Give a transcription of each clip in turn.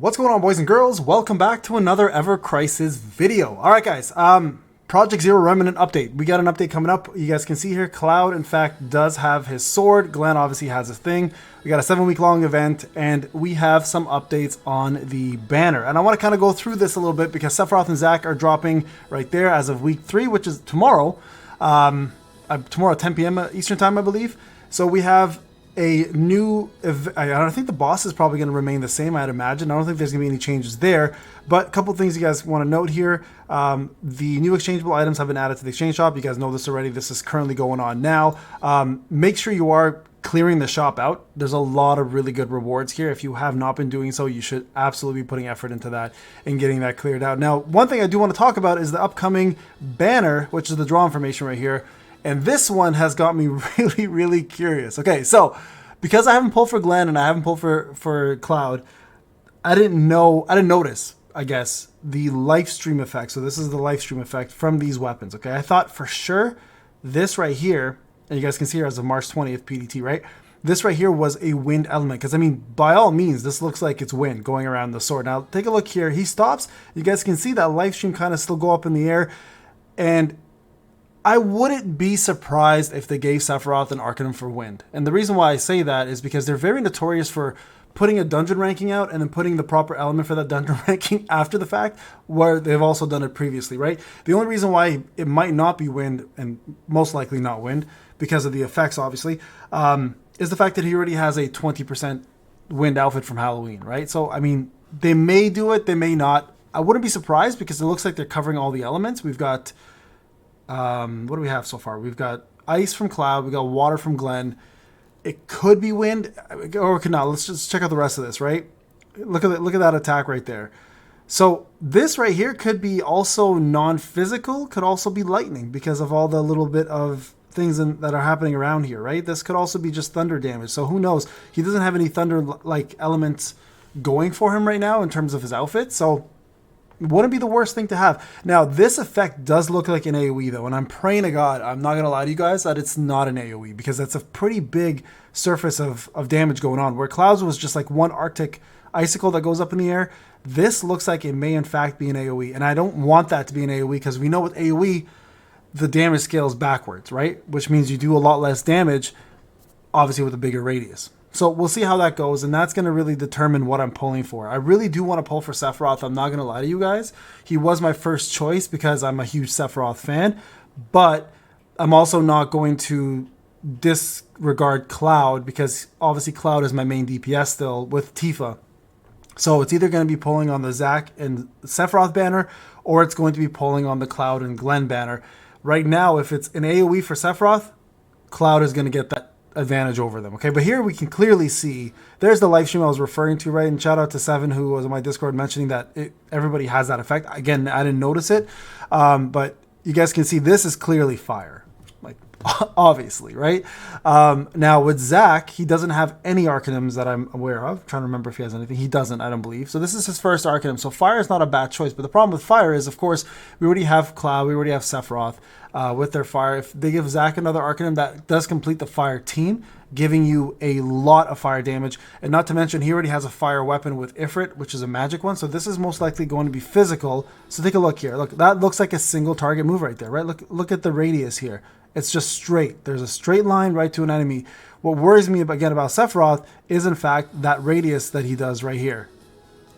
What's going on, boys and girls? Welcome back to another Ever Crisis video. All right, guys. Project Zero Remnant update. We got an update coming up. You guys can see here, Cloud, in fact, does have his sword. Glenn obviously has his thing. We got a 7-week-long event, and we have some updates on the banner. And I want to kind of go through this a little bit because Sephiroth and Zack are dropping right there as of week 3, which is tomorrow. Tomorrow at 10 p.m. Eastern time, I believe. So we have a new, I think the boss is probably going to remain the same, I'd imagine. I don't think there's going to be any changes there. But a couple things you guys want to note here. The new exchangeable items have been added to the exchange shop. You guys know this already. This is currently going on now. Make sure you are clearing the shop out. There's a lot of really good rewards here. If you have not been doing so, you should absolutely be putting effort into that and getting that cleared out. Now, one thing I do want to talk about is the upcoming banner, which is the draw information right here. And this one has got me really, really curious. Okay, so because I haven't pulled for Glenn and I haven't pulled for Cloud, I didn't notice, I guess, the life stream effect. So this is the life stream effect from these weapons. Okay, I thought for sure this right here, and you guys can see here as of March 20th PDT, right? This right here was a wind element, because I mean, by all means, this looks like it's wind going around the sword. Now take a look here. He stops. You guys can see that life stream kind of still go up in the air, and I wouldn't be surprised if they gave Sephiroth an Arcanum for wind. And the reason why I say that is because they're very notorious for putting a dungeon ranking out and then putting the proper element for that dungeon ranking after the fact, where they've also done it previously, right? The only reason why it might not be wind, and most likely not wind, because of the effects, obviously, is the fact that he already has a 20% wind outfit from Halloween, right? So, I mean, they may do it, they may not. I wouldn't be surprised because it looks like they're covering all the elements. We've got... what do we have so far? We've got ice from Cloud. We got water from Glenn. It could be wind, or it could not. Let's just check out the rest of this, right? Look at that attack right there. So this right here could be also non-physical, could also be lightning because of all the little bit of things that are happening around here, right? This could also be just thunder damage. So who knows? He doesn't have any thunder-like elements going for him right now in terms of his outfit. So wouldn't be the worst thing to have. Now, this effect does look like an AoE, though, and I'm praying to God, I'm not going to lie to you guys, that it's not an AoE, because that's a pretty big surface of damage going on. Where Clouds was just like one Arctic icicle that goes up in the air, this looks like it may in fact be an AoE, and I don't want that to be an AoE, because we know with AoE, the damage scales backwards, right? Which means you do a lot less damage, obviously with a bigger radius. So we'll see how that goes, and that's going to really determine what I'm pulling for. I really do want to pull for Sephiroth. I'm not going to lie to you guys. He was my first choice because I'm a huge Sephiroth fan, but I'm also not going to disregard Cloud because obviously Cloud is my main DPS still with Tifa. So it's either going to be pulling on the Zack and Sephiroth banner, or it's going to be pulling on the Cloud and Glenn banner. Right now, if it's an AoE for Sephiroth, Cloud is going to get that advantage over them. Okay, but here we can clearly see there's the live stream I was referring to, right? And shout out to Seven, who was on my Discord mentioning that everybody has that effect. Again, I didn't notice it, but you guys can see this is clearly fire, like obviously, right? Now with Zack, he doesn't have any Arcanums that I'm aware of. I'm trying to remember if he has anything. He doesn't, I don't believe. So this is his first Arcanum. So fire is not a bad choice, but the problem with fire is, of course, we already have Cloud, we already have Sephiroth with their fire. If they give Zack another Arcanum, that does complete the fire team, giving you a lot of fire damage. And not to mention, he already has a fire weapon with Ifrit, which is a magic one. So this is most likely going to be physical. So take a look here. Look, that looks like a single target move right there, right? Look at the radius here. It's just straight. There's a straight line right to an enemy. What worries me again about Sephiroth is in fact that radius that he does right here.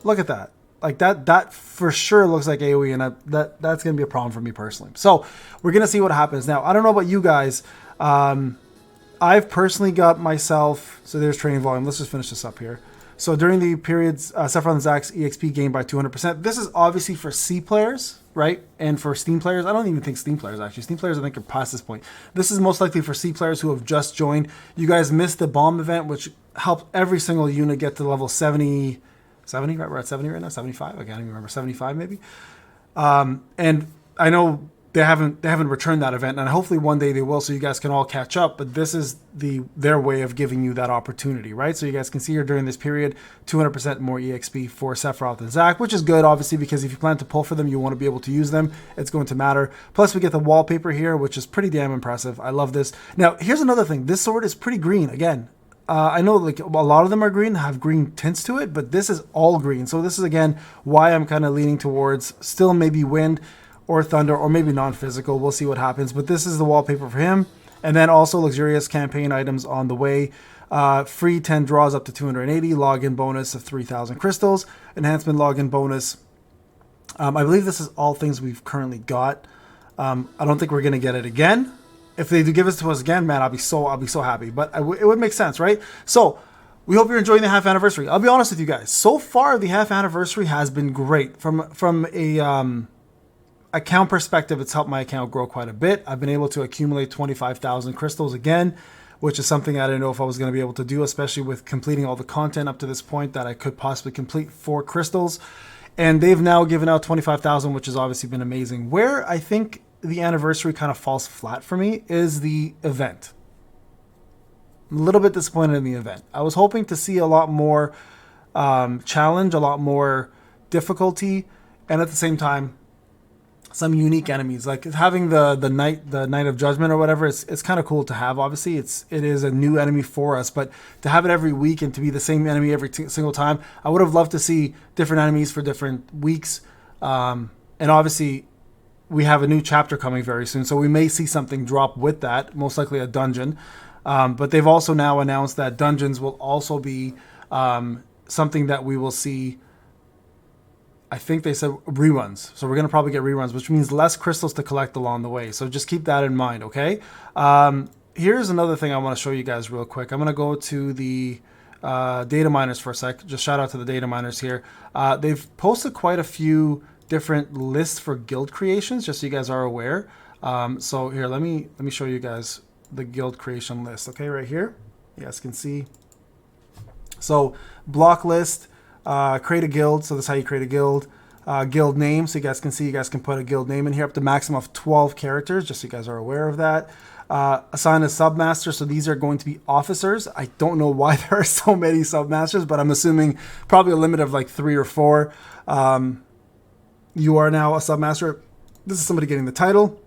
Look at that. Like that for sure looks like AoE, and that's going to be a problem for me personally. So we're going to see what happens. Now, I don't know about you guys. I've personally got myself, so there's training volume. Let's just finish this up here. So during the periods, Sephiroth and Zack's EXP gained by 200%. This is obviously for C players, right? And for Steam players. I don't even think Steam players, actually. Steam players, I think, are past this point. This is most likely for C players who have just joined. You guys missed the bomb event, which helped every single unit get to level 70, right? We're at 70 right now? 75? I can't even remember. 75 maybe? And I know they haven't returned that event, and hopefully one day they will, so you guys can all catch up. But this is their way of giving you that opportunity, right? So you guys can see here during this period, 200% more EXP for Sephiroth and Zack, which is good, obviously, because if you plan to pull for them, you want to be able to use them. It's going to matter. Plus, we get the wallpaper here, which is pretty damn impressive. I love this. Now, here's another thing. This sword is pretty green. Again, I know like a lot of them are green, have green tints to it, but this is all green. So this is again why I'm kind of leaning towards still maybe wind or thunder or maybe non-physical. We'll see what happens. But this is the wallpaper for him. And then also luxurious campaign items on the way. Free 10 draws up to 280, login bonus of 3,000 crystals, enhancement login bonus. I believe this is all things we've currently got. I don't think we're gonna get it again. If they do give it to us again, man, I'll be so happy. But it would make sense, right? So we hope you're enjoying the half anniversary. I'll be honest with you guys. So far, the half anniversary has been great. From a account perspective, it's helped my account grow quite a bit. I've been able to accumulate 25,000 crystals again, which is something I didn't know if I was going to be able to do, especially with completing all the content up to this point that I could possibly complete for crystals. And they've now given out 25,000, which has obviously been amazing. Where I think the anniversary kind of falls flat for me is the event. I'm a little bit disappointed in the event. I was hoping to see a lot more challenge, a lot more difficulty, and at the same time, some unique enemies. Like having the Knight of Judgment or whatever, it's kind of cool to have. Obviously, it is a new enemy for us, but to have it every week and to be the same enemy every single time, I would have loved to see different enemies for different weeks. And obviously, we have a new chapter coming very soon, so we may see something drop with that, most likely a dungeon. But they've also now announced that dungeons will also be something that we will see. I think they said reruns. So we're going to probably get reruns, which means less crystals to collect along the way. So just keep that in mind, okay? Here's another thing I want to show you guys real quick. I'm going to go to the data miners for a sec. Just shout out to the data miners here. They've posted quite a few different lists for guild creations, just so you guys are aware. So here, let me show you guys the guild creation list, okay? Right here. You guys can see. So block list. Create a guild, so that's how you create a guild. Guild name, so you guys can see, you guys can put a guild name in here up to maximum of 12 characters, just so you guys are aware of that. Assign a submaster, so these are going to be officers. I don't know why there are so many submasters, but I'm assuming probably a limit of like 3 or 4. You are now a submaster. This is somebody getting the title.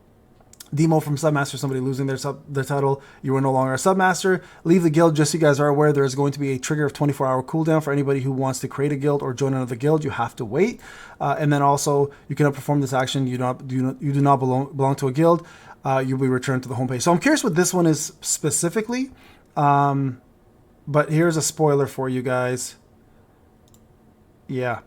Demo from submaster, somebody losing their title. You are no longer a submaster. Leave the guild, just so you guys are aware, there is going to be a trigger of 24-hour cooldown for anybody who wants to create a guild or join another guild. You have to wait. And then also, you cannot perform this action. You do not belong to a guild. You'll be returned to the homepage. So I'm curious what this one is specifically. But here's a spoiler for you guys. Yeah.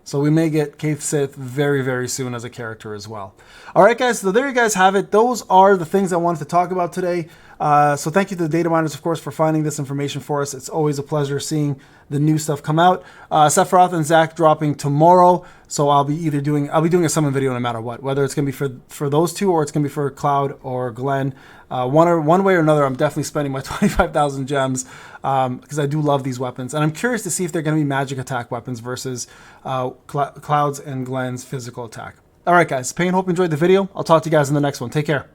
So we may get Keith Sith very, very soon as a character as well. All right, guys. So there you guys have it. Those are the things I wanted to talk about today. So thank you to the data miners, of course, for finding this information for us. It's always a pleasure seeing the new stuff come out. Sephiroth and Zack dropping tomorrow. So I'll be doing a summon video no matter what, whether it's going to be for those two or it's going to be for Cloud or Glenn. One way or another, I'm definitely spending my 25,000 gems because I do love these weapons. And I'm curious to see if they're going to be magic attack weapons versus Cloud's and Glenn's physical attack. All right, guys. Payne, hope you enjoyed the video. I'll talk to you guys in the next one. Take care.